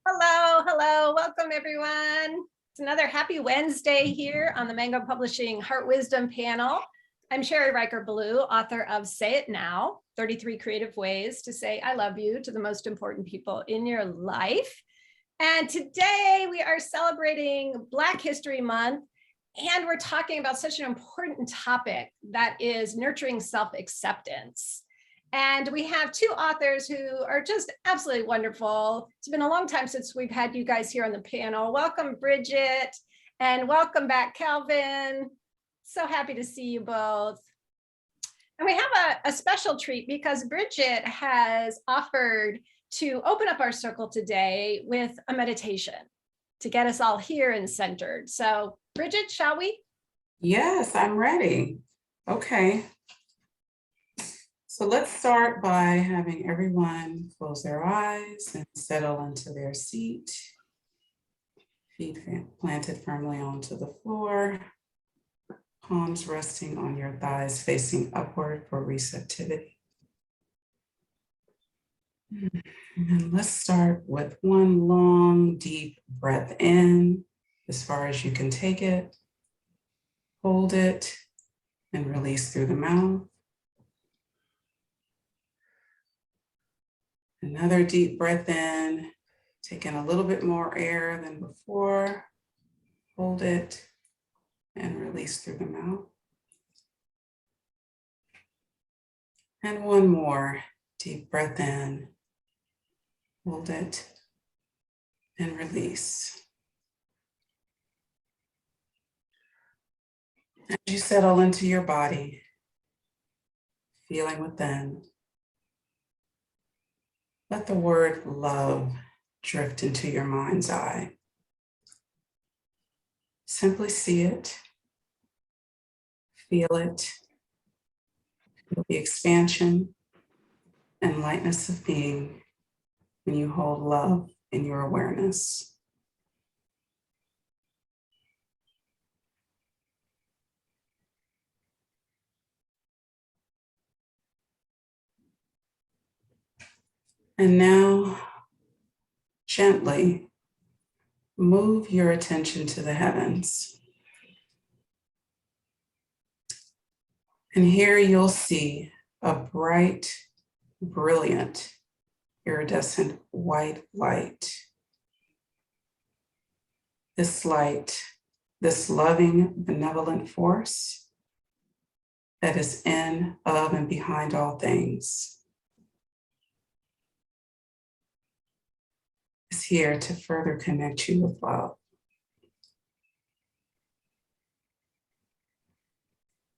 Hello, hello, welcome everyone. It's another happy Wednesday here on the Mango Publishing Heart Wisdom panel. I'm Sherry Richert Belul, author of Say It Now, 33 Creative Ways to Say I Love You to the Most Important People in Your Life. And today we are celebrating Black History Month, and we're talking about such an important topic that is nurturing self-acceptance. And we have two authors who are just absolutely wonderful. It's been a long time since we've had you guys here on the panel. Welcome, Bridgitte, and welcome back, Kelvin. So happy to see you both. And we have a special treat because Bridgitte has offered to open up our circle today with a meditation to get us all here and centered. So, Bridgitte, shall we? Yes, I'm ready. Okay. So let's start by having everyone close their eyes and settle into their seat. Feet planted firmly onto the floor. Palms resting on your thighs facing upward for receptivity. And let's start with one long, deep breath in, as far as you can take it. Hold it and release through the mouth. Another deep breath in, taking a little bit more air than before. Hold it and release through the mouth. And one more deep breath in. Hold it and release. As you settle into your body, feeling within, let the word love drift into your mind's eye. Simply see it, feel it, feel the expansion and lightness of being when you hold love in your awareness. And now, gently move your attention to the heavens. And here you'll see a bright, brilliant, iridescent white light. This light, this loving, benevolent force that is in, of, and behind all things, is here to further connect you with love.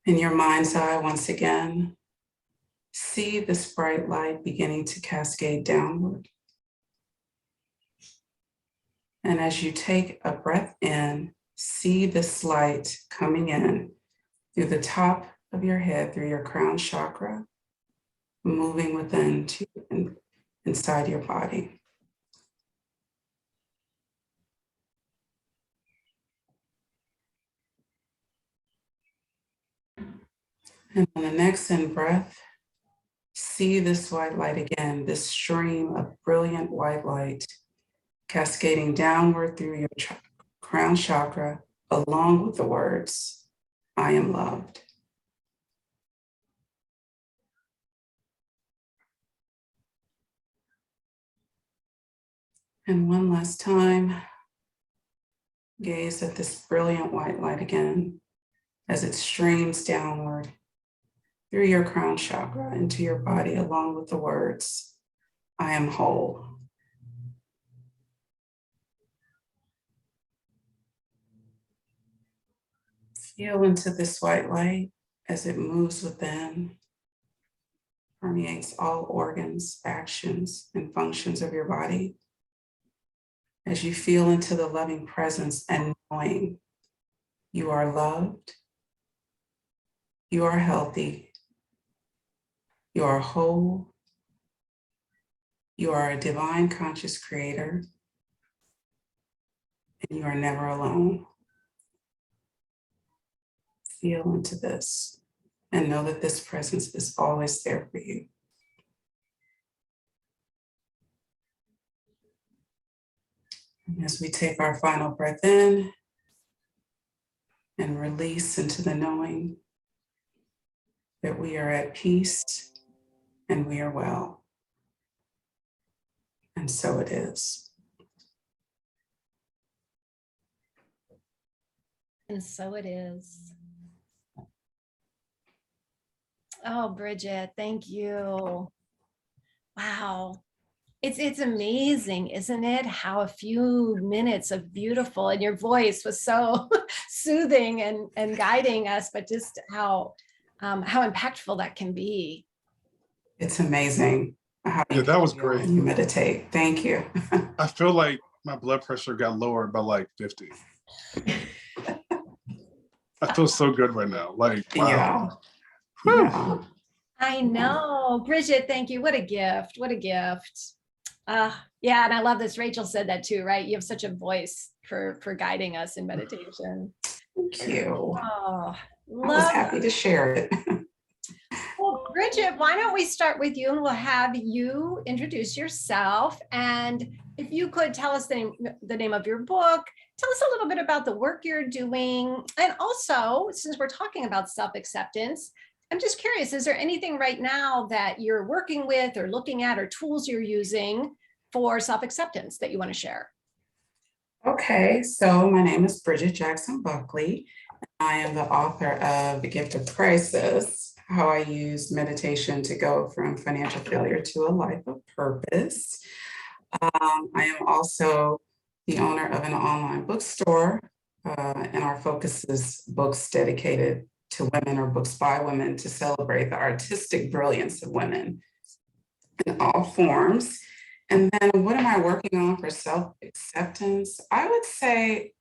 In your mind's eye, once again, see this bright light beginning to cascade downward. And as you take a breath in, see this light coming in through the top of your head, through your crown chakra, moving within to inside your body. And on the next in-breath, see this white light again, this stream of brilliant white light cascading downward through your crown chakra, along with the words, I am loved. And one last time, gaze at this brilliant white light again as it streams downward through your crown chakra into your body, along with the words, I am whole. Feel into this white light as it moves within, permeates all organs, actions, and functions of your body. As you feel into the loving presence and knowing you are loved, you are healthy, you are whole, you are a divine conscious creator, and you are never alone. Feel into this and know that this presence is always there for you. And as we take our final breath in and release into the knowing that we are at peace and we are well. And so it is. And so it is. Oh, Bridgitte, thank you. Wow. It's amazing, isn't it? How a few minutes of beautiful, and your voice was so soothing and guiding us, but just how impactful that can be. It's amazing how Yeah, that was great. you meditate. Thank you. I feel like my blood pressure got lowered by like 50. I feel so good right now. Like, wow. Yeah. I know. Bridgitte, thank you. What a gift. What a gift. Yeah, and I love this. Rachel said that too, right? You have such a voice for guiding us in meditation. Thank you. Oh, I was happy to share it. Well, Bridgitte, why don't we start with you and we'll have you introduce yourself. And if you could tell us the name of your book, tell us a little bit about the work you're doing. And also, since we're talking about self-acceptance, I'm just curious, is there anything right now that you're working with or looking at or tools you're using for self-acceptance that you want to share? Okay, so my name is Bridgitte Jackson-Buckley. I am the author of The Gift of Crisis, How I Used Meditation to Go from Financial Failure to a Life of Purpose. I am also the owner of an online bookstore, and our focus is books dedicated to women or books by women to celebrate the artistic brilliance of women in all forms. And then what am I working on for self-acceptance? I would say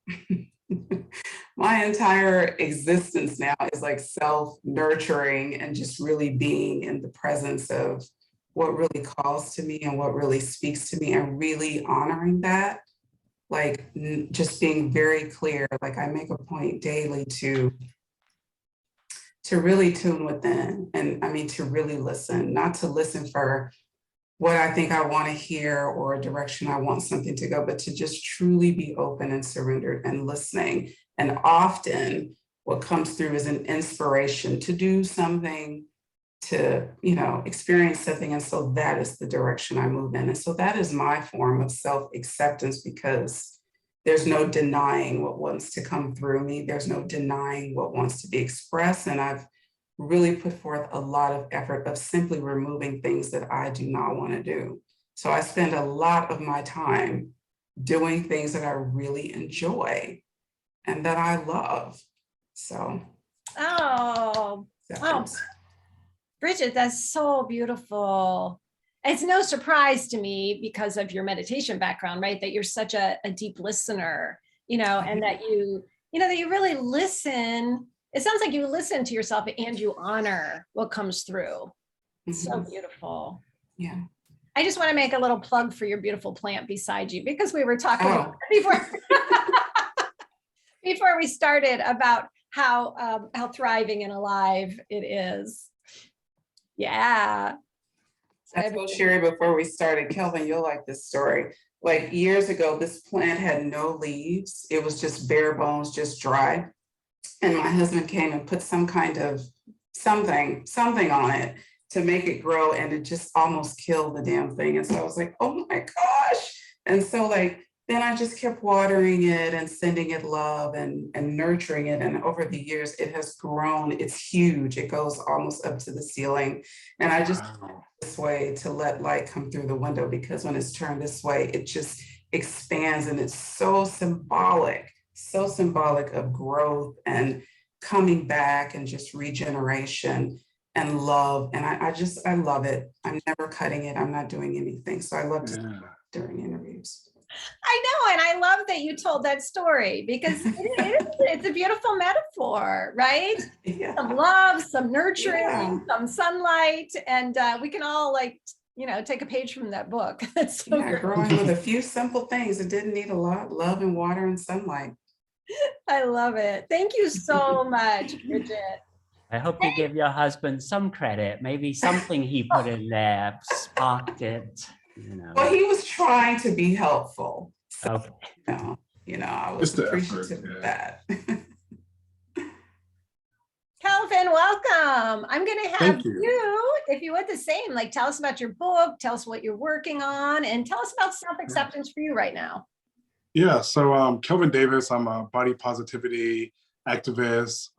my entire existence now is like self-nurturing and just really being in the presence of what really calls to me and what really speaks to me and really honoring that. Like just being very clear, like I make a point daily to really tune within, and I mean to really listen, not to listen for what I think I want to hear or a direction I want something to go, but to just truly be open and surrendered and listening. And often what comes through is an inspiration to do something, to, experience something. And so that is the direction I move in. And so that is my form of self-acceptance, because there's no denying what wants to come through me. There's no denying what wants to be expressed. And I've really put forth a lot of effort of simply removing things that I do not want to do. So I spend a lot of my time doing things that I really enjoy and that I love. So. Oh, Bridgitte, that's so beautiful. It's no surprise to me because of your meditation background, right? That you're such a deep listener, and that that you really listen. It sounds like you listen to yourself and you honor what comes through. It's so beautiful. Yeah. I just want to make a little plug for your beautiful plant beside you, because we were talking before before we started about how thriving and alive it is. Yeah. I told Sherry before we started, Kelvin, you'll like this story. Like years ago, this plant had no leaves. It was just bare bones, just dry. And my husband came and put some kind of something on it to make it grow, and it just almost killed the damn thing. And so I was like, oh my gosh. And so then I just kept watering it and sending it love and nurturing it. And over the years, it has grown. It's huge. It goes almost up to the ceiling. And I just this way to let light come through the window, because when it's turned this way, it just expands, and it's so symbolic of growth and coming back and just regeneration and love. And I love it. I'm never cutting it. I'm not doing anything. So I love to during interviews. I know, and I love that you told that story, because it's a beautiful metaphor, right? Yeah. Some love, some nurturing, some sunlight, and we can all take a page from that book. That's so great. Growing with a few simple things. It didn't need a lot: love and water and sunlight. I love it. Thank you so much, Bridgitte. I hope you give your husband some credit. Maybe something he put in there sparked it. Well, he was trying to be helpful. So, Okay. I It's was the appreciative effort, of that. Kelvin, welcome. I'm going to have Thank you. you, if you would, the same, like tell us about your book, tell us what you're working on, and tell us about self-acceptance for you right now. Yeah, so Kelvin Davis, I'm a body positivity activist,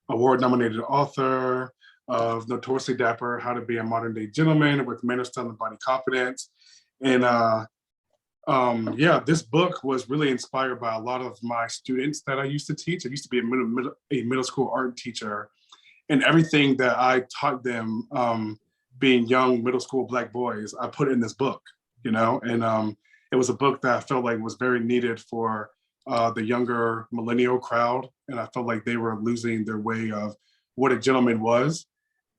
award-nominated author of Notoriously Dapper, How to Be a Modern Day Gentleman with Manners, Style, and Body Confidence. And yeah, this book was really inspired by a lot of my students that I used to teach. I used to be a middle school art teacher, and everything that I taught them, being young middle school Black boys, I put in this book, and it was a book that I felt like was very needed for the younger millennial crowd. And I felt like they were losing their way of what a gentleman was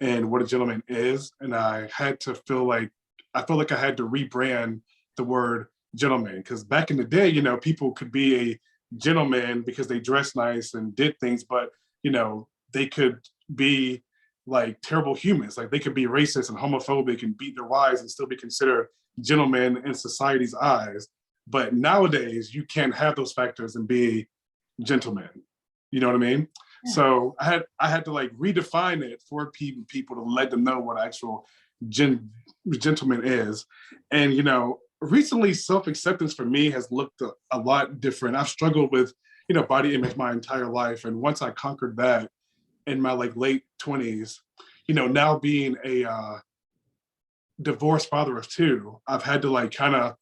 and what a gentleman is. And I felt like I had to rebrand the word gentleman, because back in the day, people could be a gentleman because they dressed nice and did things, but they could be like terrible humans. Like they could be racist and homophobic and beat their wives and still be considered gentlemen in society's eyes. But nowadays you can't have those factors and be gentlemen. You know what I mean? Yeah. So I had to like redefine it for people to let them know what actual gentleman is. And recently self-acceptance for me has looked a lot different. I've struggled with body image my entire life, and once I conquered that in my like late 20s, now being a divorced father of two, I've had to like kind of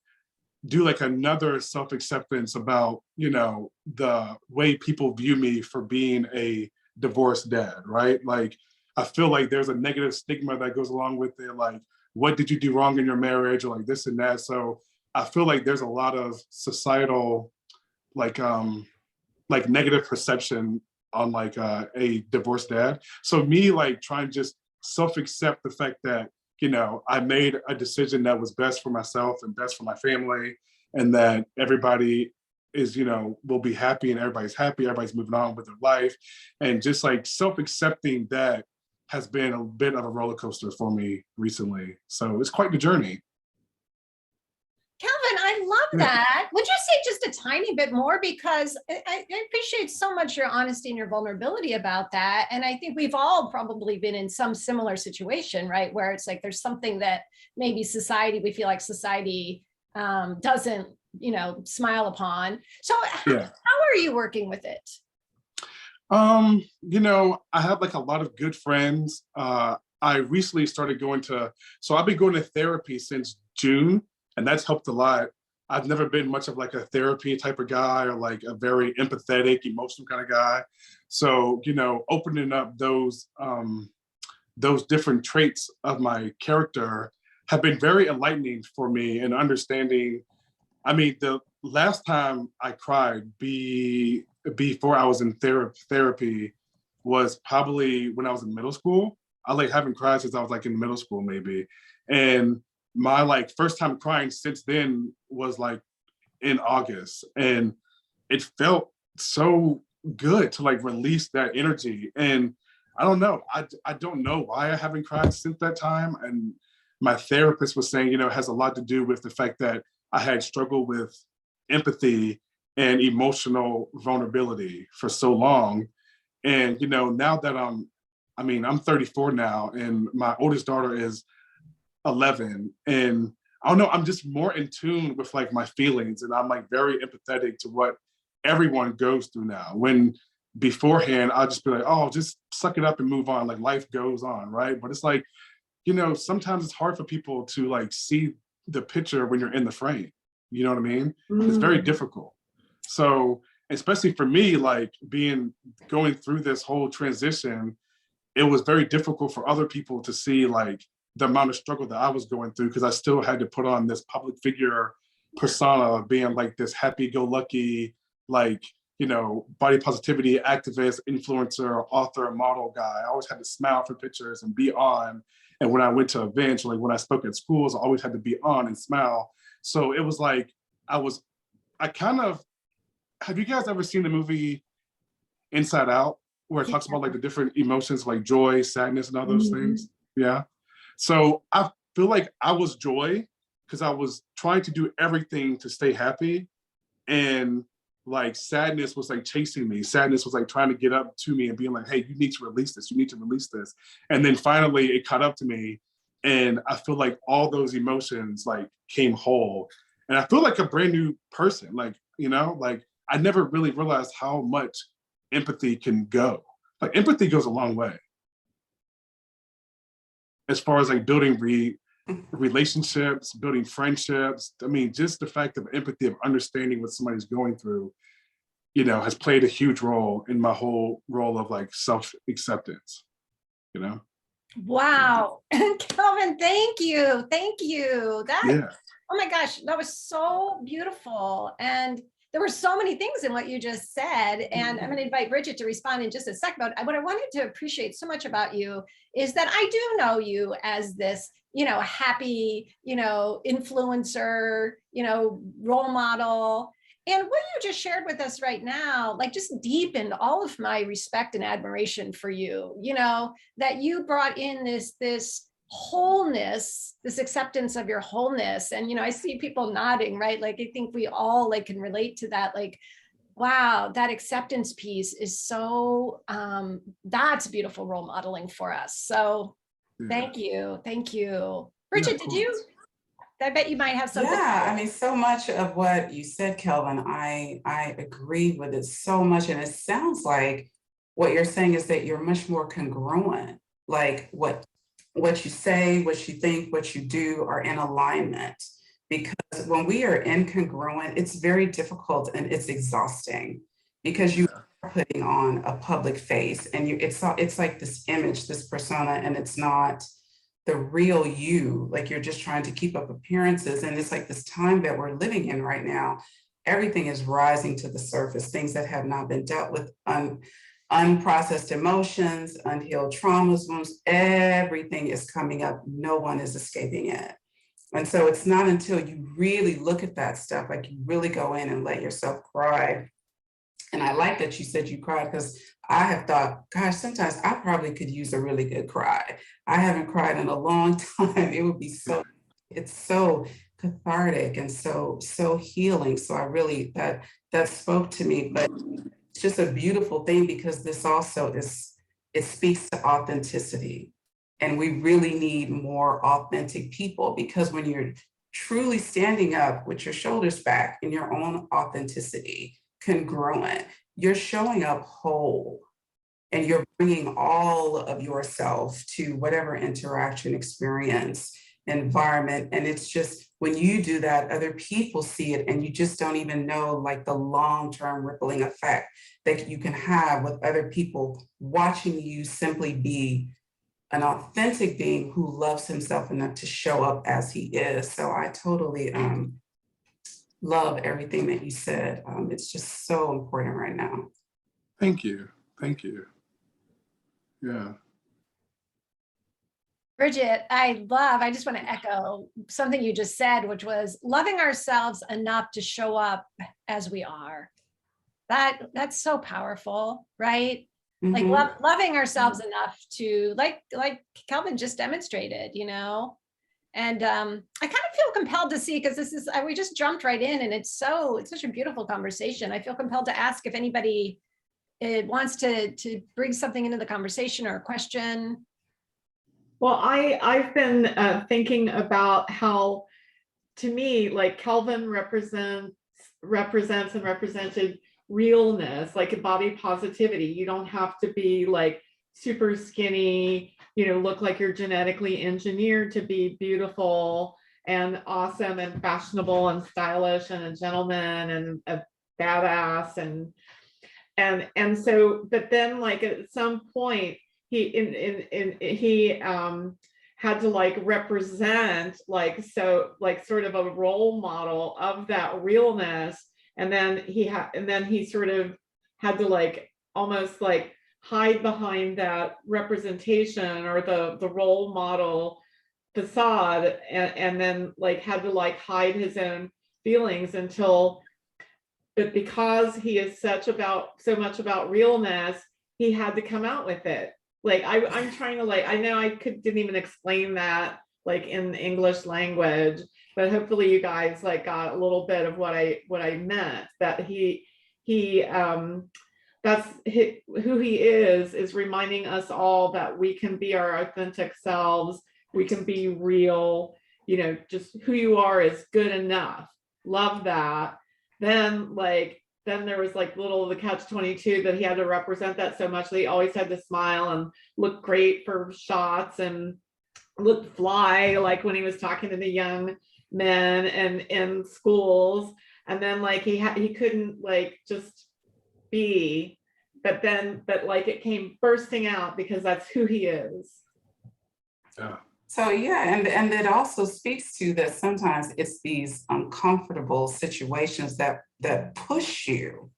do like another self-acceptance about the way people view me for being a divorced dad, right? Like I feel like there's a negative stigma that goes along with it, like what did you do wrong in your marriage, or like this and that. So I feel like there's a lot of societal like negative perception on like a divorced dad. So me like trying to just self-accept the fact that I made a decision that was best for myself and best for my family, and that everybody is will be happy, and everybody's moving on with their life, and just like self-accepting that has been a bit of a roller coaster for me recently. So it's quite the journey. Kelvin, I love that. Would you say just a tiny bit more? Because I appreciate so much your honesty and your vulnerability about that. And I think we've all probably been in some similar situation, right? Where it's like, there's something that maybe we feel like society doesn't, smile upon. So how are you working with it? I have like a lot of good friends. I recently started so I've been going to therapy since June, and that's helped a lot. I've never been much of like a therapy type of guy, or like a very empathetic, emotional kind of guy. So, opening up those different traits of my character have been very enlightening for me, and understanding. I mean, the last time I cried before I was in therapy was probably when I was in middle school. I like haven't cried since I was like in middle school maybe. And my like first time crying since then was like in August, and it felt so good to like release that energy. And I don't know, I don't know why I haven't cried since that time. And my therapist was saying, it has a lot to do with the fact that I had struggled with empathy and emotional vulnerability for so long. And now that I'm 34 now, and my oldest daughter is 11, and I don't know, I'm just more in tune with like my feelings, and I'm like very empathetic to what everyone goes through now. When beforehand I'll just be like, oh, just suck it up and move on, like life goes on, right? But it's like, sometimes it's hard for people to like see the picture when you're in the frame. You know what I mean? It's very difficult. So especially for me, like going through this whole transition, it was very difficult for other people to see like the amount of struggle that I was going through, because I still had to put on this public figure persona of being like this happy-go-lucky, like, body positivity activist, influencer, author, model guy. I always had to smile for pictures and be on. And when I went to events, or like when I spoke at schools, I always had to be on and smile. So it was like, have you guys ever seen the movie Inside Out, where it talks about like the different emotions, like joy, sadness, and all those things? Yeah. So I feel like I was joy, because I was trying to do everything to stay happy. And like sadness was like chasing me. Sadness was like trying to get up to me and being like, hey, you need to release this. You need to release this. And then finally it caught up to me. And I feel like all those emotions like came whole. And I feel like a brand new person. Like, you know, like I never really realized how much empathy can go. Like empathy goes a long way. As far as like building relationships, building friendships. I mean, just the fact of empathy, of understanding what somebody's going through, you know, has played a huge role in my whole role of like self-acceptance, you know? Wow. Kelvin, thank you. Thank you. Yeah. Oh my gosh, that was so beautiful. And there were so many things in what you just said. And I'm going to invite Bridgitte to respond in just a second. But what I wanted to appreciate so much about you is that I do know you as this, you know, happy, you know, influencer, you know, role model. And what you just shared with us right now, like just deepened all of my respect and admiration for you, you know, that you brought in this wholeness, this acceptance of your wholeness. And, you know, I see people nodding, right? Like, I think we all like can relate to that. Like, wow, that acceptance piece is so, that's beautiful role modeling for us. So thank you. Thank you. Bridgitte, I bet you might have something. Yeah, I mean, so much of what you said, Kelvin, I agree with it so much. And it sounds like what you're saying is that you're much more congruent, like what you say, what you think, what you do are in alignment. Because when we are incongruent, it's very difficult and it's exhausting because you are putting on a public face and it's like this image, this persona, and it's not the real you. Like you're just trying to keep up appearances. And it's like this time that we're living in right now, everything is rising to the surface, things that have not been dealt with, unprocessed emotions, unhealed traumas, wounds, everything is coming up. No one is escaping it. And so it's not until you really look at that stuff, like you really go in and let yourself cry. And I like that you said you cried, because I have thought, gosh, sometimes I probably could use a really good cry. I haven't cried in a long time. It would be it's so cathartic and so healing. So I really, that spoke to me, but it's just a beautiful thing because this also it speaks to authenticity. And we really need more authentic people, because when you're truly standing up with your shoulders back in your own authenticity, congruent, you're showing up whole and you're bringing all of yourself to whatever interaction, experience, environment. And it's just, when you do that, other people see it and you just don't even know like the long-term rippling effect that you can have with other people watching you simply be an authentic being who loves himself enough to show up as he is. So I totally love everything that you said. It's just so important right now. Thank you. Thank you. Yeah. Bridgitte, I just want to echo something you just said, which was loving ourselves enough to show up as we are. That's so powerful, right? Like loving ourselves enough to, like Kelvin just demonstrated, you know. And I kind of feel compelled to see, because we just jumped right in, and it's such a beautiful conversation. I feel compelled to ask if anybody wants to bring something into the conversation or a question. Well, I've been thinking about how, to me, like Kelvin represents and represented realness, like body positivity. You don't have to be like super skinny, you know, look like you're genetically engineered to be beautiful and awesome and fashionable and stylish and a gentleman and a badass and so, but then like at some point he had to like represent like sort of a role model of that realness. And then he sort of had to like almost like hide behind that representation or the role model facade, and then like had to like hide his own feelings but because he is so much about realness, he had to come out with it. Like I'm trying to, like, I know didn't even explain that like in the English language, but hopefully you guys like got a little bit of what I meant, that that's who he is reminding us all that we can be our authentic selves. We can be real, you know, just who you are is good enough. Love that. Then there was like little the catch-22 that he had to represent that so much that he always had to smile and look great for shots and look fly, like when he was talking to the young men and in schools. And then like he couldn't like just be, but like it came bursting out because that's who he is. Yeah. So yeah, and it also speaks to that sometimes it's these uncomfortable situations that push you.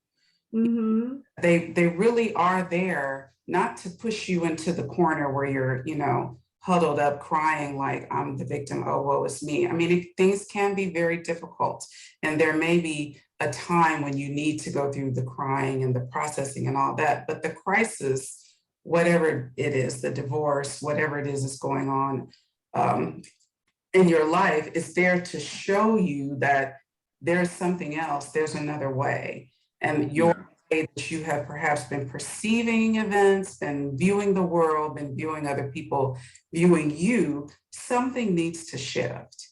Mm-hmm. They really are there not to push you into the corner where you're, you know, huddled up crying like I'm the victim, oh woe is me. I mean, things can be very difficult, and there may be a time when you need to go through the crying and the processing and all that, but the crisis, whatever it is, the divorce, whatever it is going on in your life, is there to show you that there's something else, there's another way. And your way that you have perhaps been perceiving events and viewing the world and viewing other people, viewing you, something needs to shift,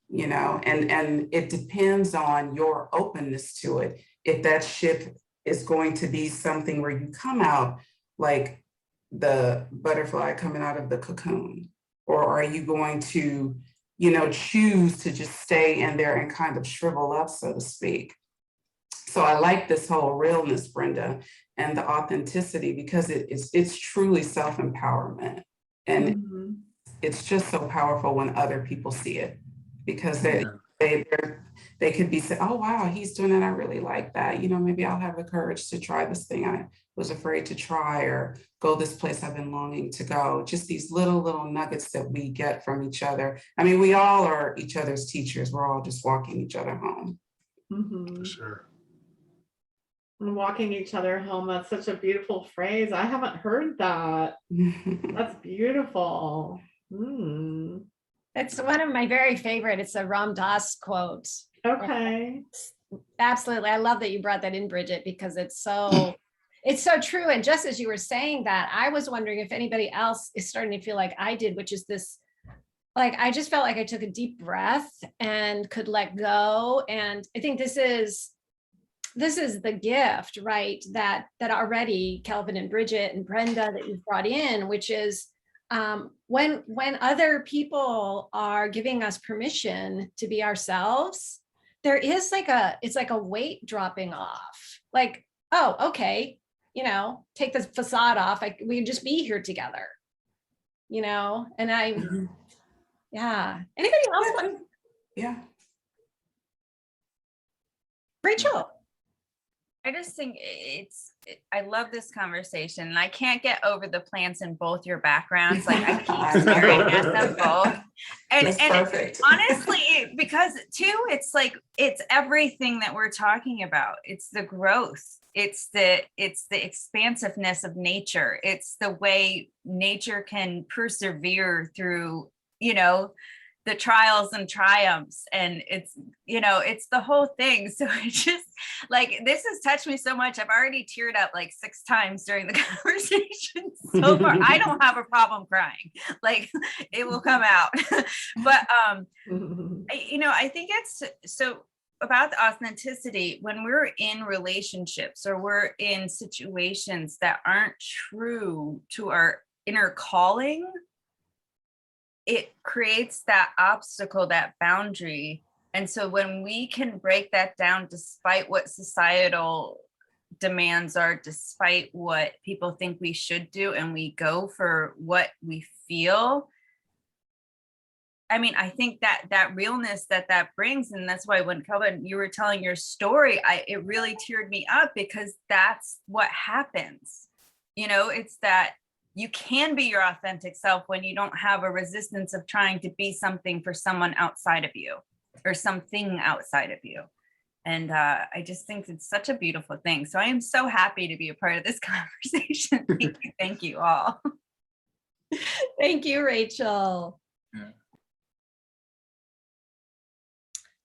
you know, and it depends on your openness to it. If that shift is going to be something where you come out like the butterfly coming out of the cocoon, or are you going to, you know, choose to just stay in there and kind of shrivel up, so to speak? So I like this whole realness, Brenda, and the authenticity, because it's truly self-empowerment. And Mm-hmm. it's just so powerful when other people see it, because they could be saying, oh, wow, he's doing it. I really like that. You know, maybe I'll have the courage to try this thing I was afraid to try, or go this place I've been longing to go. Just these little nuggets that we get from each other. I mean, we all are each other's teachers. We're all just walking each other home. Mm-hmm. For sure. And walking each other home, that's such a beautiful phrase. I haven't heard that. That's beautiful. Mm. It's one of my very favorite. It's a Ram Dass quote. Okay. Absolutely. I love that you brought that in, Bridgitte, because it's so true. And just as you were saying that, I was wondering if anybody else is starting to feel like I did, which is this, like, I just felt like I took a deep breath and could let go. And I think this is the gift, right? That already Kelvin and Bridgitte and Brenda that you've brought in, which is when other people are giving us permission to be ourselves, there is it's like a weight dropping off. Like, oh, okay, you know, take the facade off. We can just be here together, you know. And yeah. Anybody else? Yeah. Rachel. I just think I love this conversation, and I can't get over the plants in both your backgrounds. Like I keep staring at them both. And perfect. Honestly, because too, it's like, it's everything that we're talking about. It's the growth. It's the expansiveness of nature. It's the way nature can persevere through, you know, the trials and triumphs, and it's, you know, it's the whole thing. So it's just like, this has touched me so much. I've already teared up like 6 times during the conversation so far. I don't have a problem crying, like it will come out. But you know, I think it's so about the authenticity when we're in relationships or we're in situations that aren't true to our inner calling. It creates that obstacle, that boundary. And so when we can break that down, despite what societal demands are, despite what people think we should do, and we go for what we feel, I mean, I think that realness that brings, and that's why when Kelvin, you were telling your story, it really teared me up, because that's what happens. You know, it's that you can be your authentic self when you don't have a resistance of trying to be something for someone outside of you or something outside of you. And I just think it's such a beautiful thing. So I am so happy to be a part of this conversation. Thank you all. Thank you, Rachel. Yeah.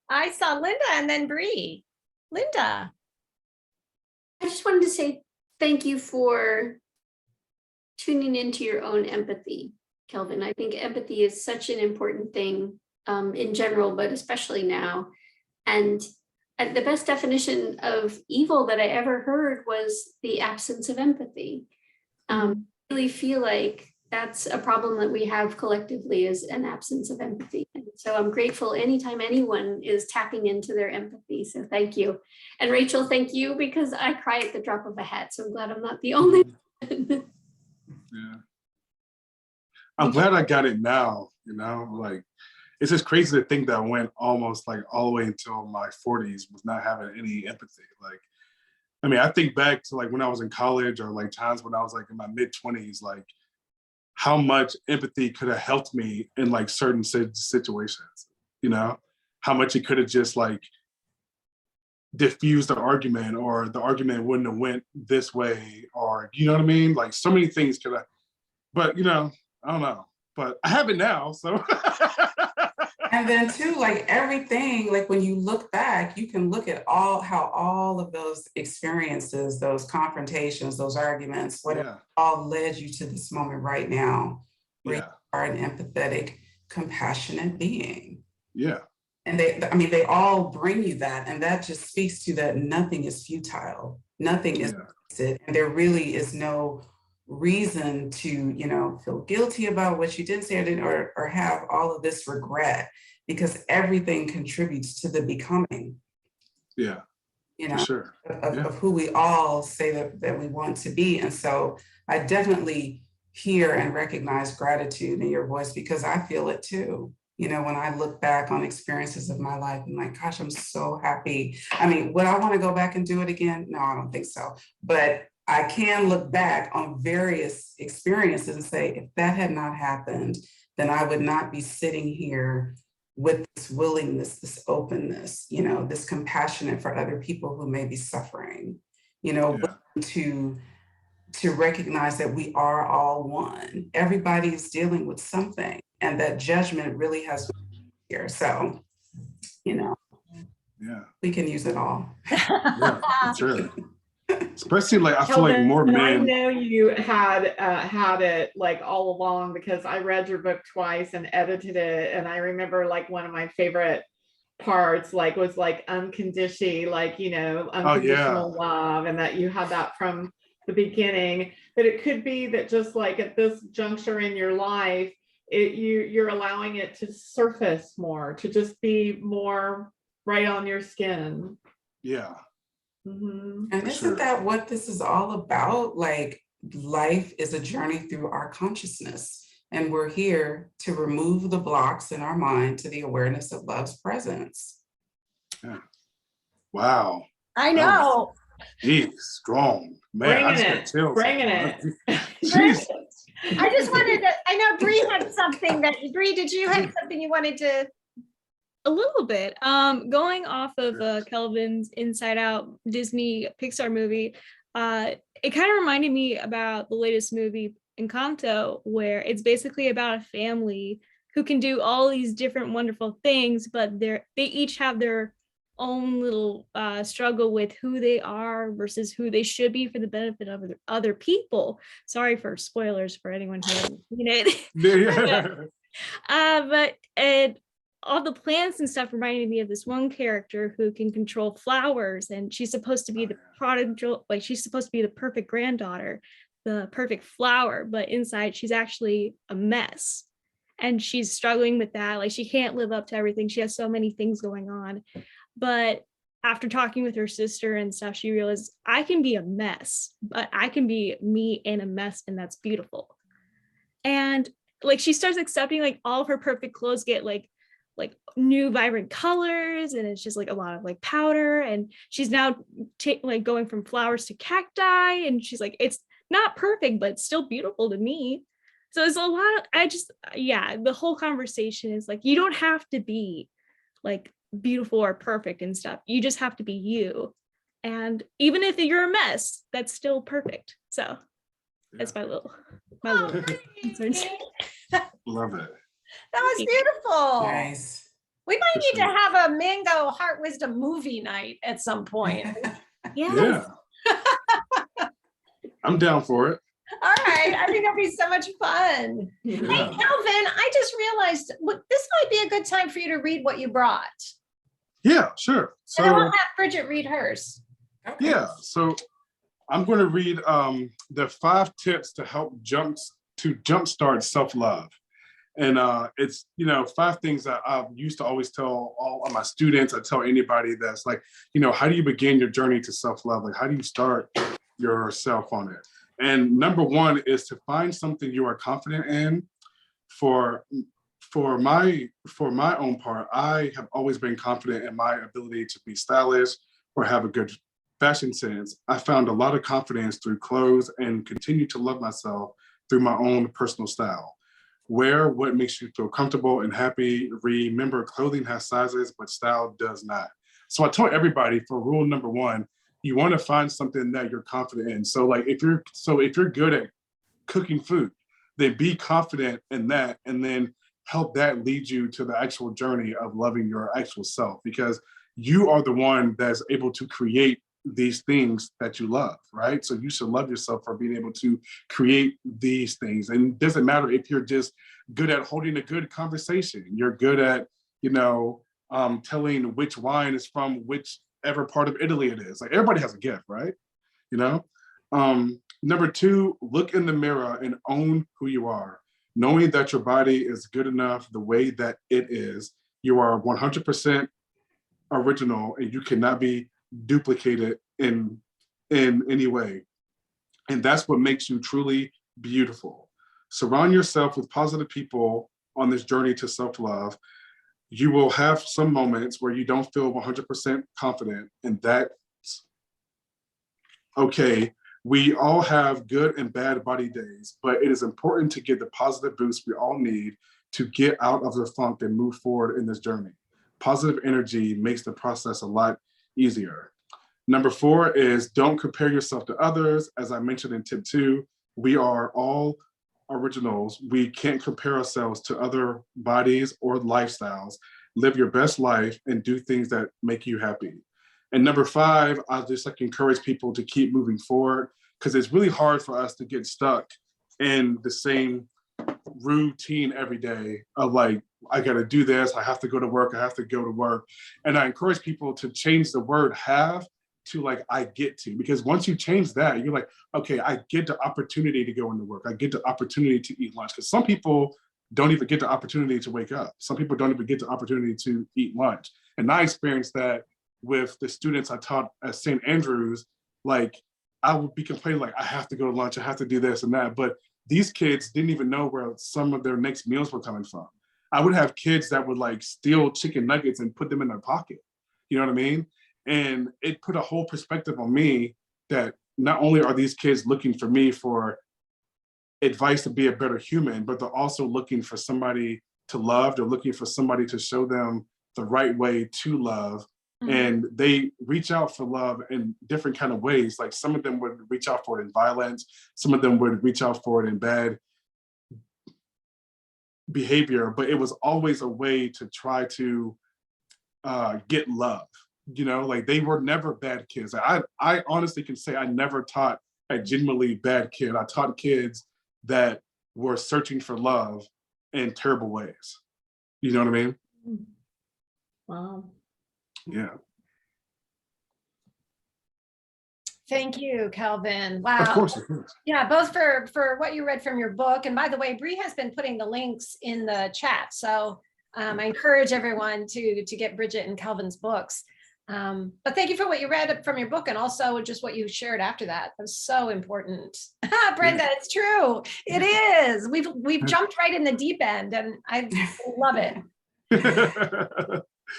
I saw Linda and then Bree. Linda. I just wanted to say thank you for tuning into your own empathy, Kelvin. I think empathy is such an important thing in general, but especially now. And the best definition of evil that I ever heard was the absence of empathy. I really feel like that's a problem that we have collectively, is an absence of empathy. And so I'm grateful anytime anyone is tapping into their empathy. So thank you. And Rachel, thank you, because I cry at the drop of a hat. So I'm glad I'm not the only one. Yeah. I'm glad I got it now, like it's just crazy to think that I went almost like all the way until my 40s with not having any empathy. Like, I mean, I think back to like when I was in college or like times when I was like in my mid 20s, like how much empathy could have helped me in like certain situations, how much it could have just like diffused the argument, or the argument wouldn't have went this way, or, you know what I mean? Like so many things could have, but I don't know, but I have it now, so. And then too, like everything, like when you look back, you can look at how all of those experiences, those confrontations, those arguments, whatever, all led you to this moment right now, where you are an empathetic, compassionate being. Yeah. And they all bring you that. And that just speaks to that nothing is futile. Nothing is wasted. And there really is no reason to, feel guilty about what you didn't say or have all of this regret, because everything contributes to the becoming. Yeah. For sure. Of who we all say that we want to be. And so I definitely hear and recognize gratitude in your voice, because I feel it too. When I look back on experiences of my life, I'm like, gosh, I'm so happy. I mean, would I want to go back and do it again? No, I don't think so. But I can look back on various experiences and say, if that had not happened, then I would not be sitting here with this willingness, this openness, this compassionate for other people who may be suffering, to recognize that we are all one. Everybody is dealing with something, and that judgment really has here. So, we can use it all. Yeah, sure. Especially like I feel like more men. I know you had it like all along, because I read your book twice and edited it, and I remember like one of my favorite parts was like unconditional, unconditional love, and that you had that from the beginning. But it could be that just like at this juncture in your life, you're allowing it to surface more, to just be more right on your skin. Yeah. And isn't that what this is all about? Like, life is a journey through our consciousness, and we're here to remove the blocks in our mind to the awareness of love's presence. Yeah. Wow. I know. Geez, strong. Man, Bringing it. Jeez. I just wanted to, I know Bree had something did you have something you wanted to? A little bit. Going off of Kelvin's Inside Out Disney Pixar movie, it kind of reminded me about the latest movie Encanto, where it's basically about a family who can do all these different wonderful things, but they each have their own little struggle with who they are versus who they should be for the benefit of other people. Sorry for spoilers for anyone who hasn't seen it. But all the plants and stuff reminded me of this one character who can control flowers, and she's supposed to be the prodigal, like she's supposed to be the perfect granddaughter, the perfect flower, but inside she's actually a mess, and she's struggling with that. Like, she can't live up to everything. She has so many things going on, but after talking with her sister and stuff, she realized, I can be a mess, but I can be me in a mess, and that's beautiful. And like, she starts accepting like all of her perfect clothes get like new vibrant colors, and it's just like a lot of like powder, and she's now like going from flowers to cacti, and she's like, it's not perfect, but it's still beautiful to me. So it's a lot of, the whole conversation is like, you don't have to be like beautiful or perfect and stuff. You just have to be you. And even if you're a mess, that's still perfect. So that's my little concerns. Love it. That was beautiful. Nice. We might For need to sure. have a Mango Heart Wisdom movie night at some point. Yeah. I'm down for it. All right. I think it'll be so much fun. Hey, Kelvin, Yeah. I just realized this might be a good time for you to read what you brought. Yeah, sure. And then we'll So have Bridget read hers. Okay. yeah, so I'm going to read the 5 tips to help jumpstart self-love. And it's, 5 things that I used to always tell all of my students. I tell anybody that's like, how do you begin your journey to self-love? Like, how do you start yourself on it? And number 1 is to find something you are confident in. For my own part, I have always been confident in my ability to be stylish or have a good fashion sense. I found a lot of confidence through clothes and continue to love myself through my own personal style. Wear what makes you feel comfortable and happy. Remember, clothing has sizes, but style does not. So I told everybody, for rule number 1, you want to find something that you're confident in. So like if you're good at cooking food, then be confident in that, and then help that lead you to the actual journey of loving your actual self, because you are the one that's able to create these things that you love, right? So you should love yourself for being able to create these things. And it doesn't matter if you're just good at holding a good conversation, you're good at, telling which wine is from whichever part of Italy it is. Like, everybody has a gift, right? Number 2, look in the mirror and own who you are. Knowing that your body is good enough the way that it is, you are 100% original and you cannot be duplicated in any way. And that's what makes you truly beautiful. Surround yourself with positive people on this journey to self-love. You will have some moments where you don't feel 100% confident, and that's okay. We all have good and bad body days, but it is important to get the positive boost we all need to get out of the funk and move forward in this journey. Positive energy makes the process a lot easier. Number 4 is don't compare yourself to others. As I mentioned in tip 2, we are all originals. We can't compare ourselves to other bodies or lifestyles. Live your best life and do things that make you happy. And number 5, I just encourage people to keep moving forward, because it's really hard for us to get stuck in the same routine every day of like, I got to do this, I have to go to work, I have to go to work. And I encourage people to change the word have to like, I get to, because once you change that, you're like, okay, I get the opportunity to go into work. I get the opportunity to eat lunch. Because some people don't even get the opportunity to wake up. Some people don't even get the opportunity to eat lunch. And I experienced that with the students I taught at St. Andrews. Like, I would be complaining like, I have to go to lunch, I have to do this and that. But these kids didn't even know where some of their next meals were coming from. I would have kids that would like steal chicken nuggets and put them in their pocket. You know what I mean? And it put a whole perspective on me that not only are these kids looking for me for advice to be a better human, but they're also looking for somebody to love. They're looking for somebody to show them the right way to love. Mm-hmm. And they reach out for love in different kind of ways. Like, some of them would reach out for it in violence. Some of them would reach out for it in bad behavior, but it was always a way to try to get love. Like, they were never bad kids. I honestly can say I never taught a genuinely bad kid. I taught kids that were searching for love in terrible ways. You know what I mean? Wow. Yeah. Thank you, Kelvin. Wow. Of course. Yeah, both for what you read from your book. And by the way, Bree has been putting the links in the chat. So I encourage everyone to get Bridget and Kelvin's books. But thank you for what you read from your book, and also just what you shared after that. That was so important. Brenda, yeah. It's true. It is. We've jumped right in the deep end, and I love it.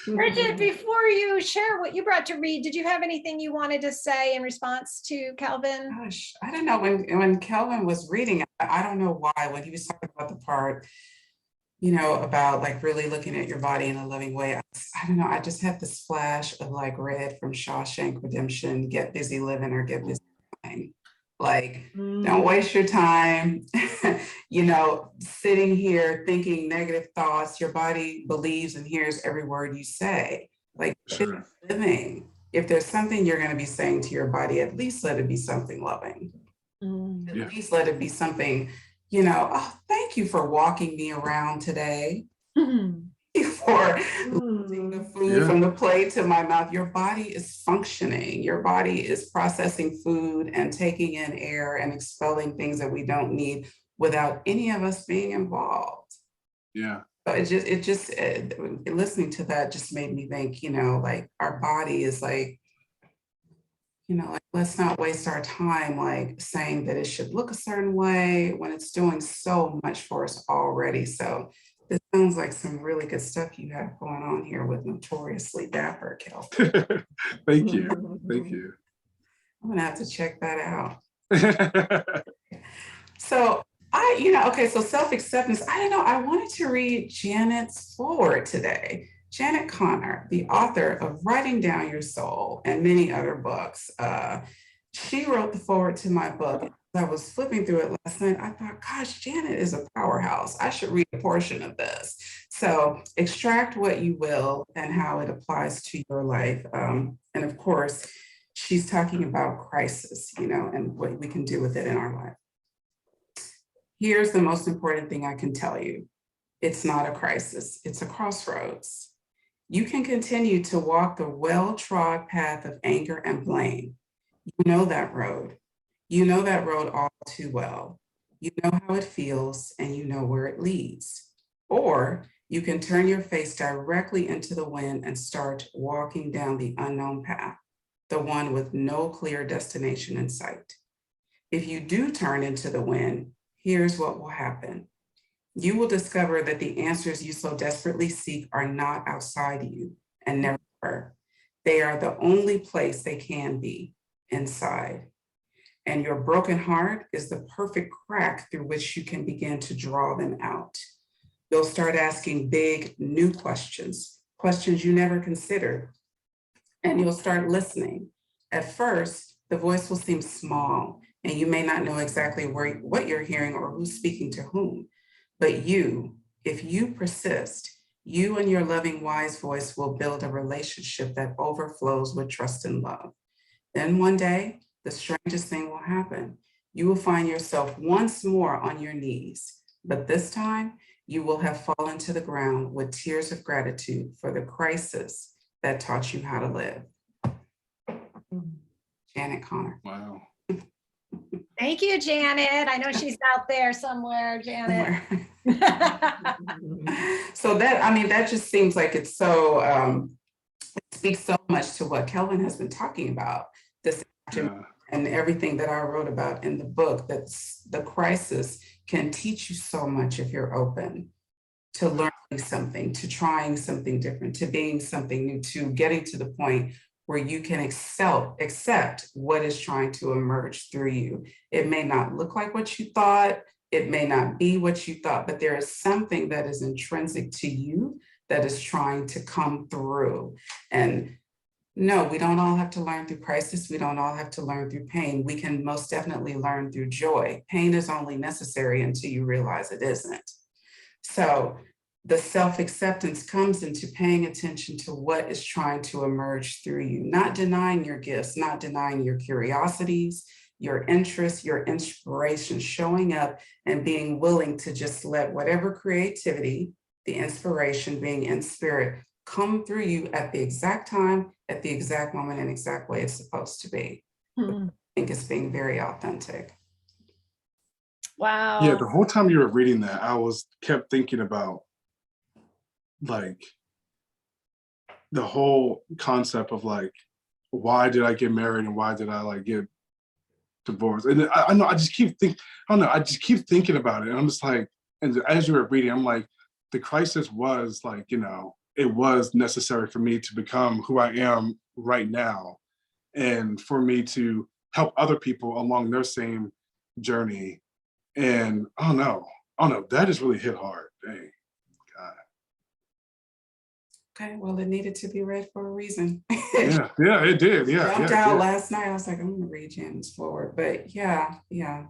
Bridget, before you share what you brought to read, did you have anything you wanted to say in response to Kelvin? Gosh, I don't know. When Kelvin was reading, I don't know why, when he was talking about the part, about like really looking at your body in a loving way, I don't know. I just had this flash of like Red from Shawshank Redemption, get busy living or get busy dying. Like, don't waste your time, sitting here thinking negative thoughts. Your body believes and hears every word you say. Like, Sure. living. If there's something you're going to be saying to your body, at least let it be something loving. At least let it be something, oh, thank you for walking me around today. For lifting the food from the plate to my mouth. Your body is functioning. Your body is processing food and taking in air and expelling things that we don't need without any of us being involved. Yeah. So listening to that just made me think, like our body is like, like, let's not waste our time like saying that it should look a certain way when it's doing so much for us already. So this sounds like some really good stuff you have going on here with Notoriously Dapper, Kelvin. Thank you. Thank you. I'm gonna have to check that out. So so self-acceptance, I don't know, I wanted to read Janet's foreword today. Janet Connor, the author of Writing Down Your Soul and many other books. She wrote the foreword to my book. I was flipping through it last night. I thought, gosh, Janet is a powerhouse. I should read a portion of this. So extract what you will and how it applies to your life. And of course, she's talking about crisis, and what we can do with it in our life. Here's the most important thing I can tell you. It's not a crisis, it's a crossroads. You can continue to walk the well-trod path of anger and blame. You know that road. You know that road all too well. You know how it feels and you know where it leads. Or you can turn your face directly into the wind and start walking down the unknown path, the one with no clear destination in sight. If you do turn into the wind, here's what will happen. You will discover that the answers you so desperately seek are not outside you and never were. They are the only place they can be, inside. And your broken heart is the perfect crack through which you can begin to draw them out. You'll start asking big, new questions, questions you never considered, and you'll start listening. At first, the voice will seem small, and you may not know exactly what you're hearing or who's speaking to whom. But if you persist, you and your loving, wise voice will build a relationship that overflows with trust and love. Then one day, the strangest thing will happen. You will find yourself once more on your knees, but this time you will have fallen to the ground with tears of gratitude for the crisis that taught you how to live. Janet Connor. Wow. Thank you, Janet. I know she's out there somewhere, Janet. So that just seems like it's so, it speaks so much to what Kelvin has been talking about this afternoon. And everything that I wrote about in the book, that the crisis can teach you so much if you're open to learning something, to trying something different, to being something new, to getting to the point where you can accept what is trying to emerge through you. It may not look like what you thought, it may not be what you thought, but there is something that is intrinsic to you that is trying to come through. And no, we don't all have to learn through crisis. We don't all have to learn through pain. We can most definitely learn through joy. Pain is only necessary until you realize it isn't. So the self-acceptance comes into paying attention to what is trying to emerge through you, not denying your gifts, not denying your curiosities, your interests, your inspiration, showing up and being willing to just let whatever creativity, the inspiration, being in spirit, come through you at the exact time, at the exact moment, and exact way it's supposed to be. I think it's being very authentic. Wow. Yeah, the whole time you were reading that, I kept thinking about like the whole concept of like, why did I get married and why did I like get divorced? And I know I just keep thinking about it. And I'm just like, and as you were reading, I'm like, the crisis was like, it was necessary for me to become who I am right now, and for me to help other people along their same journey. And I don't know, that just really hit hard. Dang, God. Okay, well, it needed to be read for a reason. Yeah, it did. Yeah, Jumped yeah, out yeah, last night. I was like, I'm gonna read James forward. But yeah. yeah.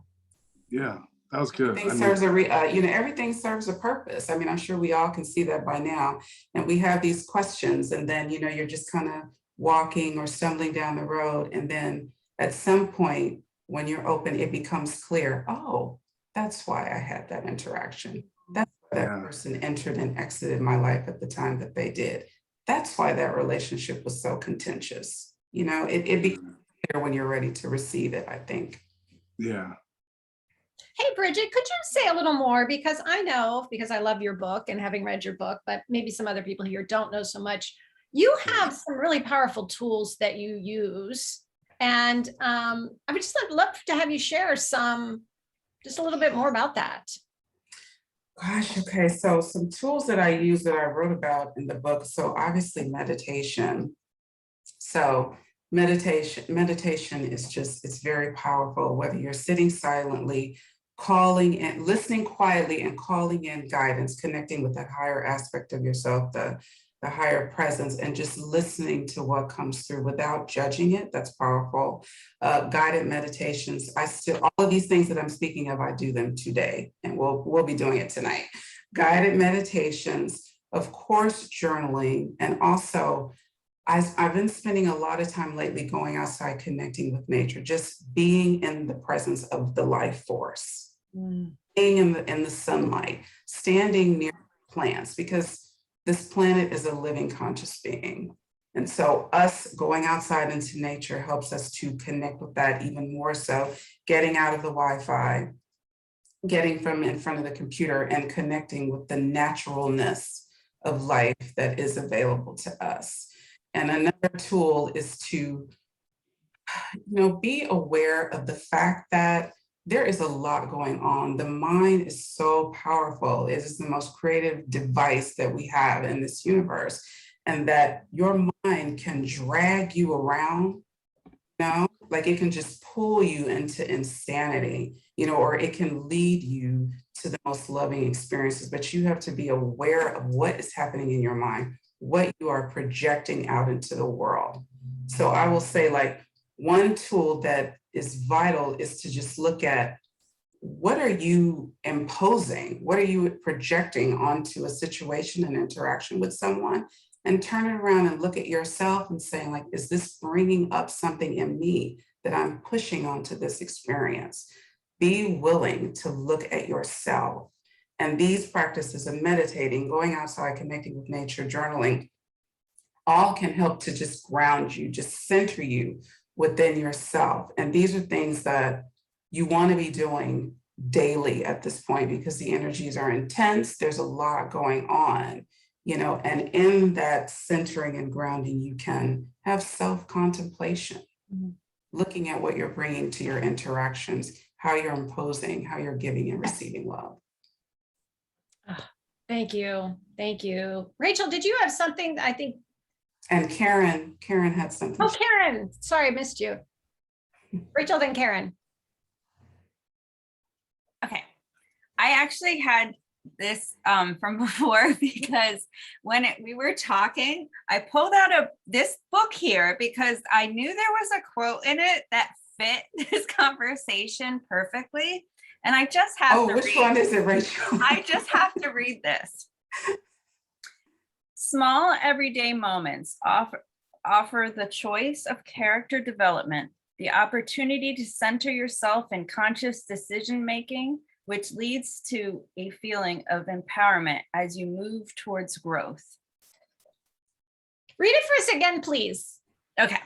That was good. Everything serves everything serves a purpose. I mean, I'm sure we all can see that by now. And we have these questions, and then you're just kind of walking or stumbling down the road. And then at some point, when you're open, it becomes clear, oh, that's why I had that interaction. That's why that person entered and exited my life at the time that they did. That's why that relationship was so contentious. It becomes clear when you're ready to receive it, I think. Yeah. Hey, Bridgitte, could you say a little more? Because I know, because I love your book and having read your book, but maybe some other people here don't know so much. You have some really powerful tools that you use. And I would just love to have you share just a little bit more about that. Gosh, okay. So some tools that I use that I wrote about in the book. So obviously meditation. So meditation is it's very powerful, whether you're sitting silently, calling and listening quietly and calling in guidance, connecting with that higher aspect of yourself, the higher presence, and just listening to what comes through without judging it. That's powerful. Guided meditations. All of these things that I'm speaking of, I do them today, and we'll be doing it tonight. Guided meditations, of course, journaling, and also I've been spending a lot of time lately going outside, connecting with nature, just being in the presence of the life force, being in the sunlight, standing near plants, because this planet is a living conscious being. And so us going outside into nature helps us to connect with that even more so, getting out of the Wi-Fi, getting from in front of the computer and connecting with the naturalness of life that is available to us. And another tool is to, be aware of the fact that there is a lot going on. The mind is so powerful. It is the most creative device that we have in this universe. And that your mind can drag you around, like it can just pull you into insanity, or it can lead you to the most loving experiences. But you have to be aware of what is happening in your mind, what you are projecting out into the world. So I will say, like, one tool that is vital is to just look at, what are you imposing? What are you projecting onto a situation and interaction with someone? And turn it around and look at yourself and saying, like, is this bringing up something in me that I'm pushing onto this experience? Be willing to look at yourself. And these practices of meditating, going outside, connecting with nature, journaling, all can help to just ground you, just center you within yourself. And these are things that you want to be doing daily at this point, because the energies are intense. There's a lot going on, and in that centering and grounding, you can have self-contemplation, looking at what you're bringing to your interactions, how you're imposing, how you're giving and receiving love. Thank you. Thank you. Rachel, did you have something? I think. And Karen had something. Oh, Karen. Sorry, I missed you. Rachel, then Karen. Okay. I actually had this from before, because when we were talking, I pulled out this book here because I knew there was a quote in it that fit this conversation perfectly. And I just have to which one is it, Rachel? I just have to read this. Small everyday moments offer the choice of character development, the opportunity to center yourself in conscious decision-making, which leads to a feeling of empowerment as you move towards growth. Read it for us again, please. Okay.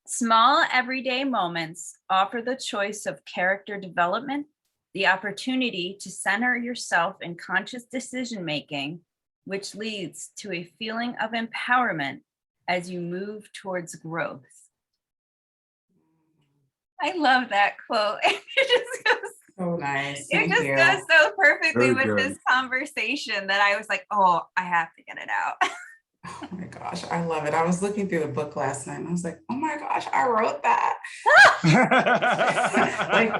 Small everyday moments offer the choice of character development, the opportunity to center yourself in conscious decision-making, which leads to a feeling of empowerment as you move towards growth. I love that quote. It just goes so nice. It just goes so perfectly with this conversation that I was like, oh, I have to get it out. Oh my gosh, I love it. I was looking through the book last night and I was like, oh my gosh, I wrote that. Like,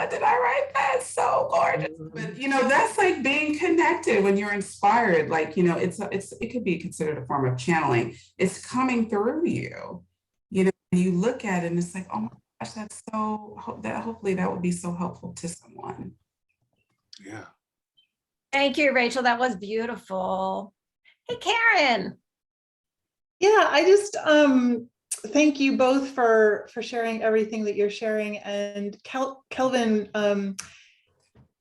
did I write that? So gorgeous. But that's like being connected when you're inspired. Like, it could be considered a form of channeling. It's coming through you. You look at it and it's like, oh my gosh, hopefully that would be so helpful to someone. Yeah. Thank you, Rachel. That was beautiful. Hey, Karen. Yeah, I just thank you both for sharing everything that you're sharing. And Kelvin,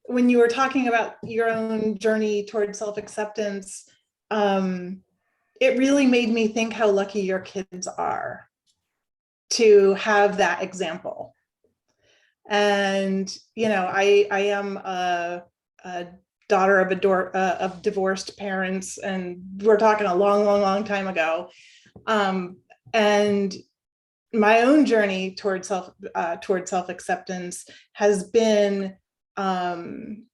when you were talking about your own journey toward self-acceptance, it really made me think how lucky your kids are to have that example. And I am a daughter of divorced parents, and we're talking a long time ago. And my own journey toward self-acceptance has been being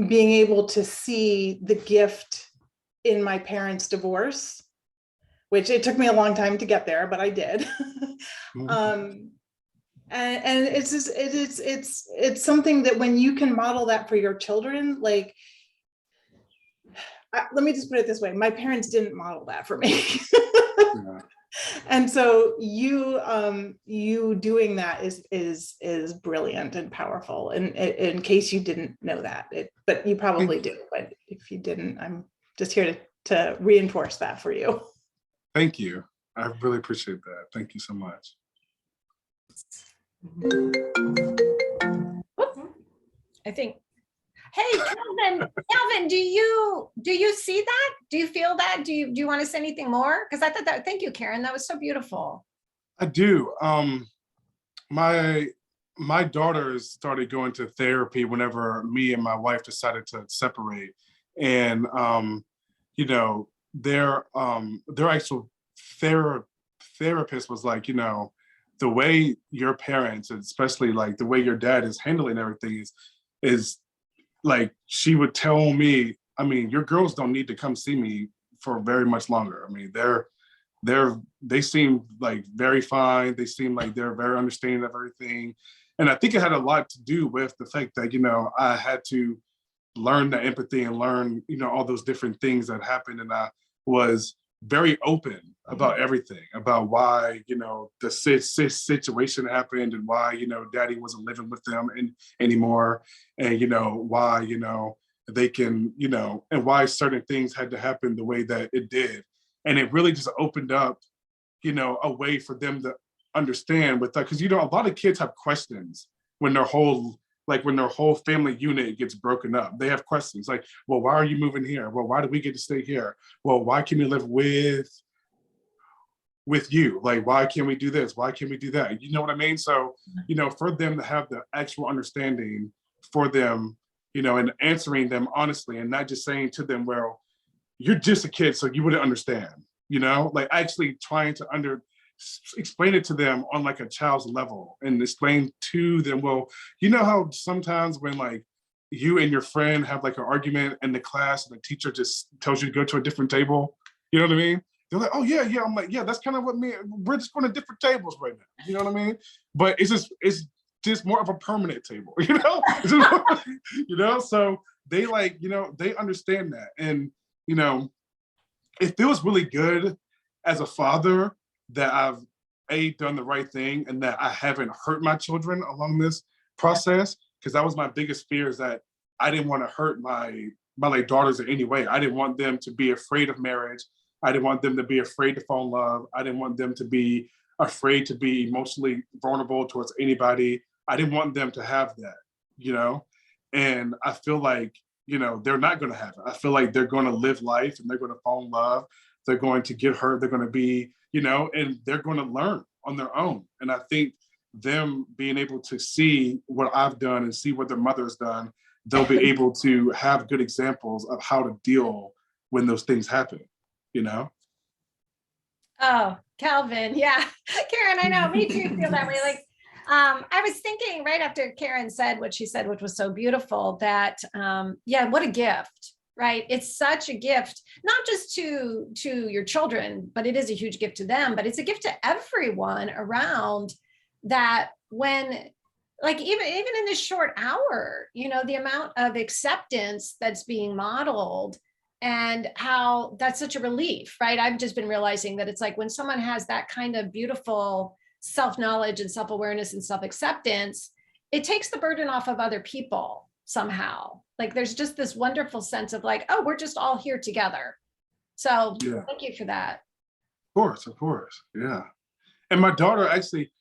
able to see the gift in my parents' divorce, which it took me a long time to get there, but I did. And it's something that when you can model that for your children, like, let me just put it this way: my parents didn't model that for me. Yeah. And so you doing that is brilliant and powerful. And in case you didn't know that, but you probably do. But if you didn't, I'm just here to reinforce that for you. Thank you. I really appreciate that. Thank you so much. I think, hey, Kelvin, do you see that? Do you feel that? Do you want to say anything more? Because I thought that, thank you, Karen. That was so beautiful. I do. My daughters started going to therapy whenever me and my wife decided to separate. And their actual therapist was like, the way your parents, and especially like the way your dad is handling everything is like, she would tell me, I mean, your girls don't need to come see me for very much longer. I mean, they seem like very fine. They seem like they're very understanding of everything. And I think it had a lot to do with the fact that, I had to learn the empathy and learn, all those different things that happened. And I was very open about everything, about why, the situation happened, and why, daddy wasn't living with them anymore. And, why, they can, and why certain things had to happen the way that it did. And it really just opened up, a way for them to understand with that. Because, a lot of kids have questions when their whole family unit gets broken up. They have questions like, well, why are you moving here? Well, why do we get to stay here? Well, why can we live with you? Like, why can't we do this? Why can't we do that? You know what I mean? So, for them to have the actual understanding for them, and answering them honestly, and not just saying to them, well, you're just a kid, so you wouldn't understand, like actually trying to explain it to them on like a child's level, and explain to them, well, how sometimes when like you and your friend have like an argument in the class and the teacher just tells you to go to a different table, you know what I mean? They're like, oh yeah. I'm like, yeah, that's kind of what we're just going to different tables right now. You know what I mean? But it's just more of a permanent table, so they like, they understand that. And, it feels really good as a father that I've done the right thing, and that I haven't hurt my children along this process. Because that was my biggest fear, is that I didn't want to hurt my like daughters in any way. I didn't want them to be afraid of marriage. I didn't want them to be afraid to fall in love. I didn't want them to be afraid to be emotionally vulnerable towards anybody. I didn't want them to have that, and I feel like, they're not going to have it. I feel like they're going to live life, and they're going to fall in love. They're going to get hurt. They're going to be, and they're going to learn on their own. And I think them being able to see what I've done and see what their mother's done, they'll be able to have good examples of how to deal when those things happen, Oh, Kelvin. Yeah. Karen, I know, me too, feel that way. Like, I was thinking right after Karen said what she said, which was so beautiful, that, what a gift, right? It's such a gift, not just to your children, but it is a huge gift to them, but it's a gift to everyone around, that when, like, even in this short hour, the amount of acceptance that's being modeled and how that's such a relief, right? I've just been realizing that it's like when someone has that kind of beautiful self-knowledge and self-awareness and self-acceptance, it takes the burden off of other people somehow. Like there's just this wonderful sense of like, oh, we're just all here together. So Yeah. thank you for that. Of course. Yeah. And my daughter, actually,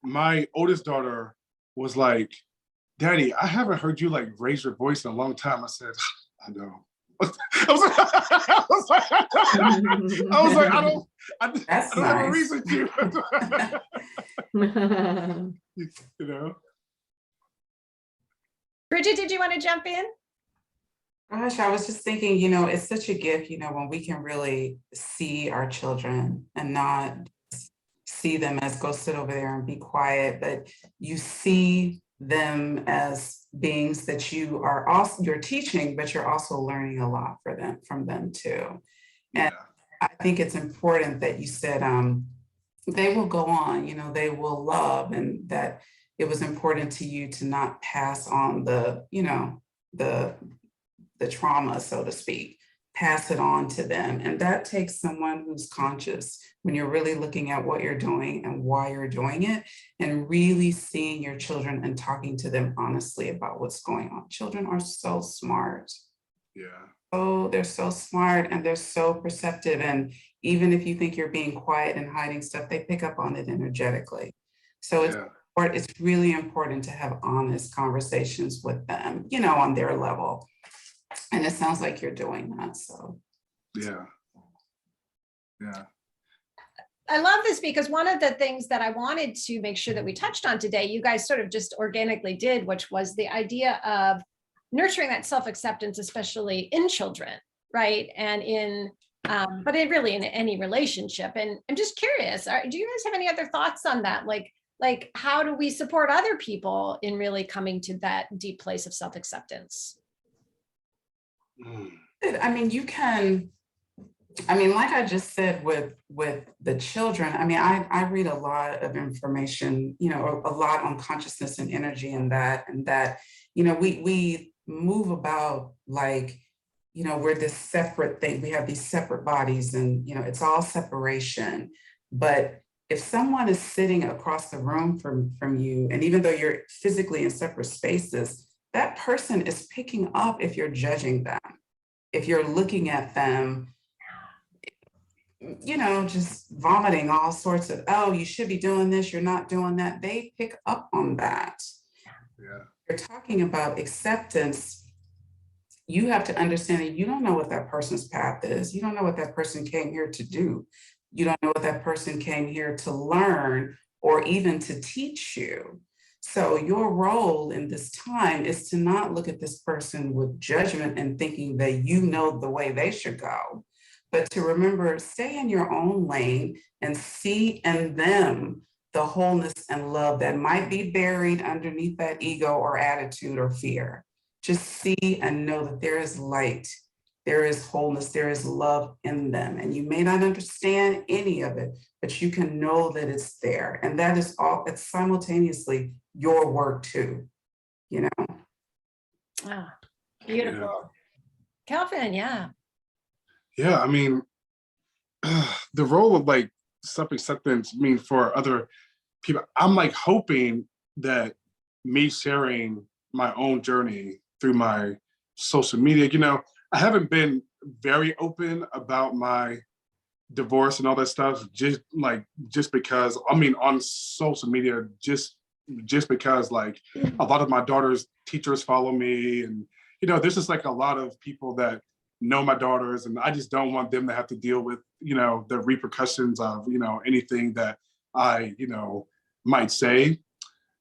my oldest daughter was like, Daddy, I haven't heard you like raise your voice in a long time. I said, I know. I was like, I don't That's have a nice. reason to. You know? Bridget, did you want to jump in? Gosh, I was just thinking, it's such a gift, when we can really see our children and not see them as go sit over there and be quiet, but you see them as beings that you're teaching, but you're also learning a lot from them too. And I think it's important that you said they will go on, they will love, and that it was important to you to not pass on the trauma, so to speak, pass it on to them. And that takes someone who's conscious when you're really looking at what you're doing and why you're doing it, and really seeing your children and talking to them honestly about what's going on. Children are so smart. Yeah. Oh, they're so smart and they're so perceptive. And even if you think you're being quiet and hiding stuff, they pick up on it energetically. So it's really important to have honest conversations with them, on their level. And it sounds like you're doing that, so. Yeah. I love this because one of the things that I wanted to make sure that we touched on today, you guys sort of just organically did, which was the idea of nurturing that self-acceptance, especially in children, right? And but really in any relationship. And I'm just curious, do you guys have any other thoughts on that? Like how do we support other people in really coming to that deep place of self-acceptance? I mean, like I just said with the children, I read a lot of information, a lot on consciousness and energy and that, we move about like, we're this separate thing. We have these separate bodies and, it's all separation. But if someone is sitting across the room from you, and even though you're physically in separate spaces, that person is picking up if you're judging them, if you're looking at them, just vomiting all sorts of, oh, you should be doing this, you're not doing that. They pick up on that. Yeah. You're talking about acceptance. You have to understand that you don't know what that person's path is. You don't know what that person came here to do. You don't know what that person came here to learn or even to teach you. So your role in this time is to not look at this person with judgment and thinking that you know the way they should go, but to remember, stay in your own lane and see in them the wholeness and love that might be buried underneath that ego or attitude or fear. Just see and know that there is light, there is wholeness, there is love in them. And you may not understand any of it, but you can know that it's there. And that is all, it's simultaneously your work too, Ah, beautiful. Kelvin, yeah. Yeah, the role of like self-acceptance, for other people, I'm like hoping that me sharing my own journey through my social media, I haven't been very open about my divorce and all that stuff, just because, on social media, just because like a lot of my daughter's teachers follow me, and there's just like a lot of people that know my daughters, and I just don't want them to have to deal with the repercussions of anything that I might say,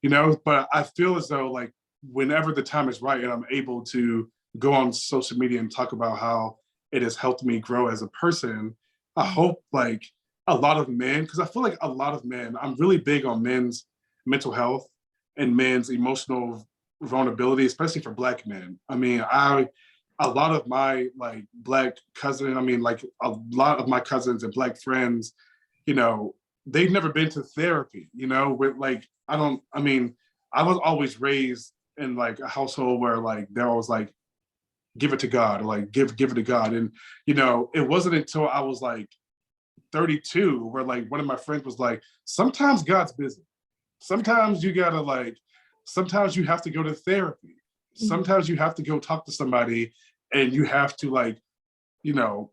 but I feel as though like whenever the time is right and I'm able to go on social media and talk about how it has helped me grow as a person, I hope like a lot of men, because I feel like a lot of men, I'm really big on men's mental health and men's emotional vulnerability, especially for Black men. A lot of my like Black cousin, like a lot of my cousins and Black friends, they've never been to therapy, you know, with like, I was always raised in like a household where like, they're always like, give it to God, or like give it to God. And, you know, it wasn't until I was like 32 where like one of my friends was like, sometimes God's busy. Sometimes you gotta like, sometimes you have to go to therapy. Sometimes you have to go talk to somebody and you have to like, you know,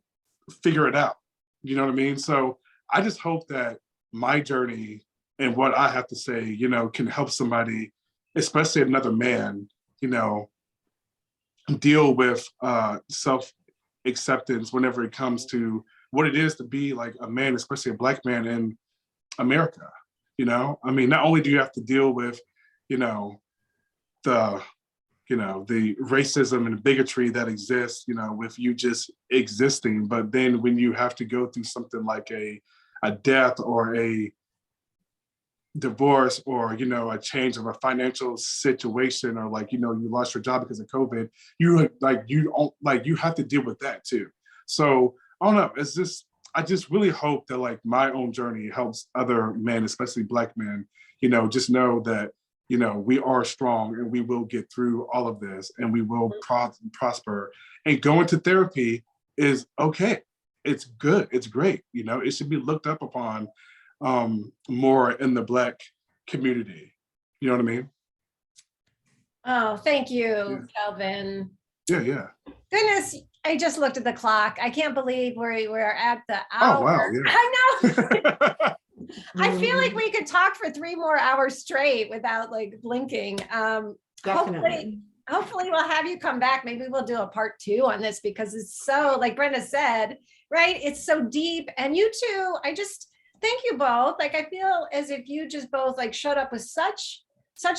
figure it out. You know what I mean? So I just hope that my journey and what I have to say, you know, can help somebody, especially another man, you know, deal with self-acceptance whenever it comes to what it is to be like a man, especially a Black man in America. You know, I mean, not only do you have to deal with, you know, the racism and bigotry that exists, you know, with you just existing, but then when you have to go through something like a death or a divorce or, you know, a change of a financial situation, or like, you know, you lost your job because of COVID, you have to deal with that too. So I don't know, it's just, I just really hope that like my own journey helps other men, especially Black men, you know, just know that, you know, we are strong and we will get through all of this and we will prosper. And going to therapy is okay. It's good. It's great. You know, it should be looked up upon more in the Black community. You know what I mean? Oh, thank you, Kelvin. Yeah. Goodness, I just looked at the clock. I can't believe we're at the Oh, hour. wow, yeah. I know. I feel like we could talk for 3 more hours straight without like blinking. Definitely. Hopefully we'll have you come back. Maybe we'll do a part 2 on this because it's so, like Brenda said, right? It's so deep. And you two, I just thank you both. Like, I feel as if you just both like showed up with such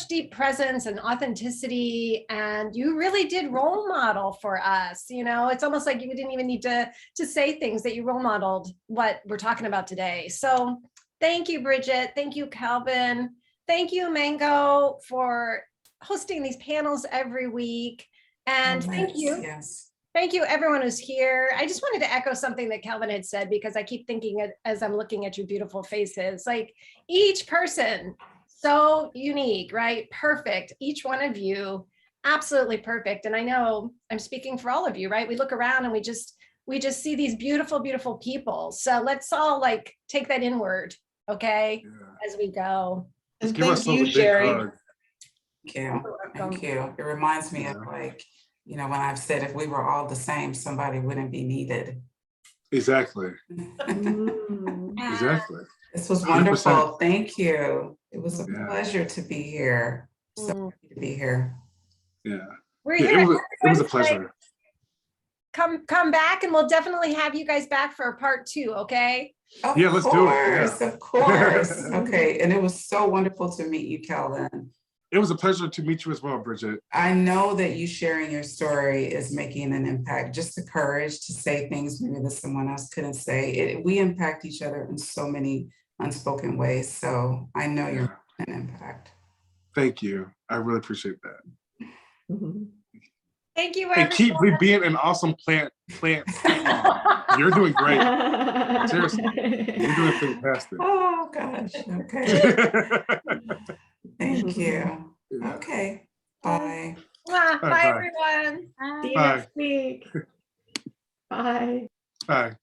deep presence and authenticity, and you really did role model for us. You know, it's almost like you didn't even need to say things, that you role modeled what we're talking about today. So thank you, Bridgitte. Thank you, Kelvin. Thank you, Mango, for hosting these panels every week. And thank you. Yes. Thank you, everyone who's here. I just wanted to echo something that Kelvin had said, because I keep thinking as I'm looking at your beautiful faces, like each person, so unique, right? Perfect. Each one of you, absolutely perfect. And I know I'm speaking for all of you, right? We look around and we just see these beautiful, beautiful people. So let's all like take that inward, okay, as we go. And Give thank ourselves you, a big Sherry. hug. Thank you. Thank you. It reminds me of like, you know, when I've said if we were all the same, somebody wouldn't be needed. Exactly. Exactly. This was 100%. wonderful. Thank you. It was a pleasure to be here. So happy to be here. Yeah. We're Yeah, here. it was a pleasure. Come back, and we'll definitely have you guys back for a part 2, okay? Yeah, let's do it. Yeah. Of course. Okay. And it was so wonderful to meet you, Kelvin. It was a pleasure to meet you as well, Bridgitte. I know that you sharing your story is making an impact. Just the courage to say things maybe that someone else couldn't say. We impact each other in so many unspoken ways. So I know you're making an impact. Thank you. I really appreciate that. Thank you, And keep being an awesome plant. You're doing great. Seriously, you're doing fantastic. Oh gosh. Okay. Thank you. Yeah. Okay. Bye. Bye, Bye. everyone. See you Bye. next week. Bye. Bye.